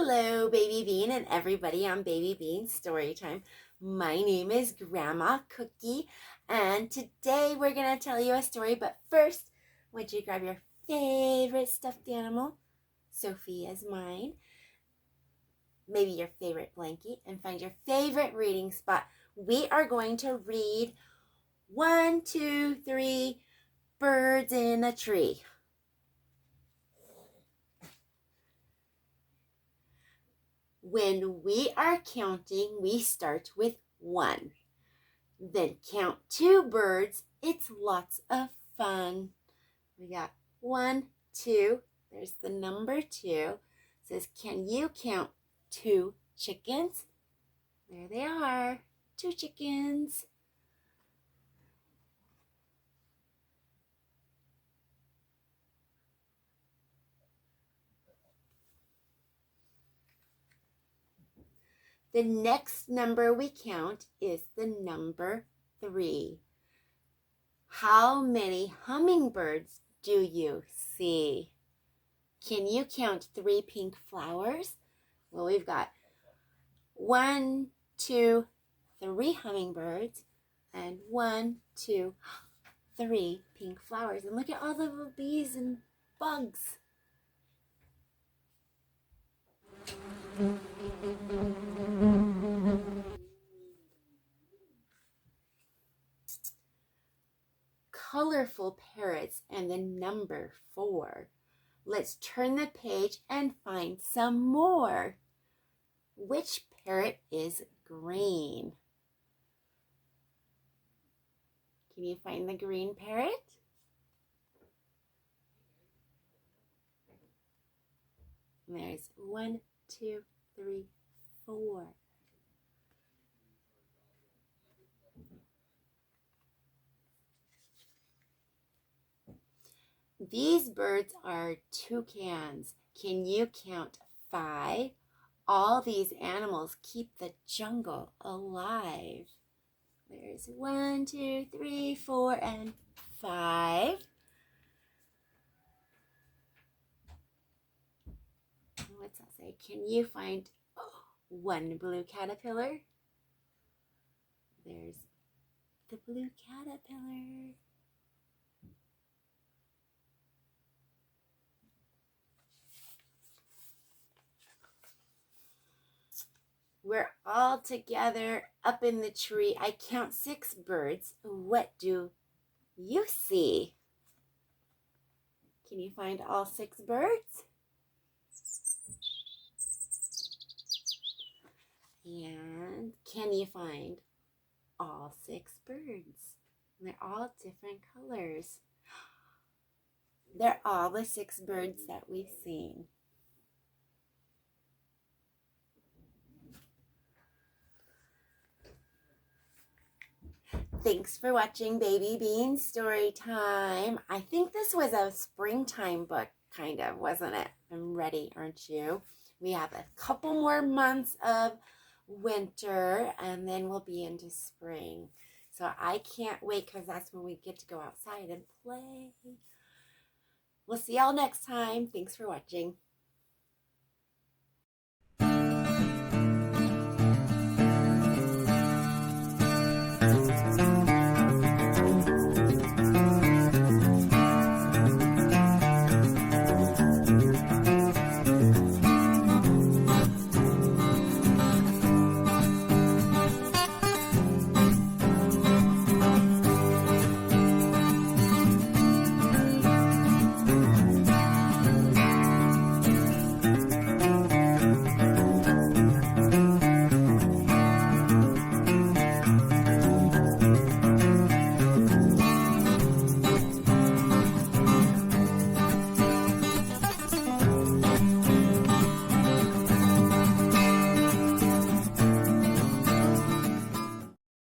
Hello, Baby Bean and everybody on Baby Bean Storytime. My name is Grandma Cookie, and today we're going to tell you a story. But first, I want you to grab your favorite stuffed animal, Sophia's mine, maybe your favorite blankie, and find your favorite reading spot. We are going to read 1, 2, 3 Birds in a Tree. When we are counting, we start with 1. Then count 2 birds. It's lots of fun. We got 1, 2. There's the number 2. It says, can you count 2 chickens? There they are, 2 chickens. The next number we count is the number 3. How many hummingbirds do you see? Can you count 3 pink flowers? Well, we've got 1, 2, 3 hummingbirds and 1, 2, 3 pink flowers. And look at all the little bees and bugs. Colorful parrots and the number 4. Let's turn the page and find some more. Which parrot is green? Can you find the green parrot? There's 1, 2, 3, 4. These birds are toucans. Can you count 5? All these animals keep the jungle alive. There's 1, 2, 3, 4, and 5. What's that say? Can you find 1 blue caterpillar? There's the blue caterpillar. We're all together up in the tree. I count 6 birds. What do you see? Can you find all 6 birds? And can you find all 6 birds? And they're all different colors. They're all the 6 birds that we've seen. Thanks for watching Baby Bean Storytime. I think this was a springtime book, kind of, wasn't it? I'm ready, aren't you? We have a couple more months of winter, and then we'll be into spring. So I can't wait because that's when we get to go outside and play. We'll see y'all next time. Thanks for watching.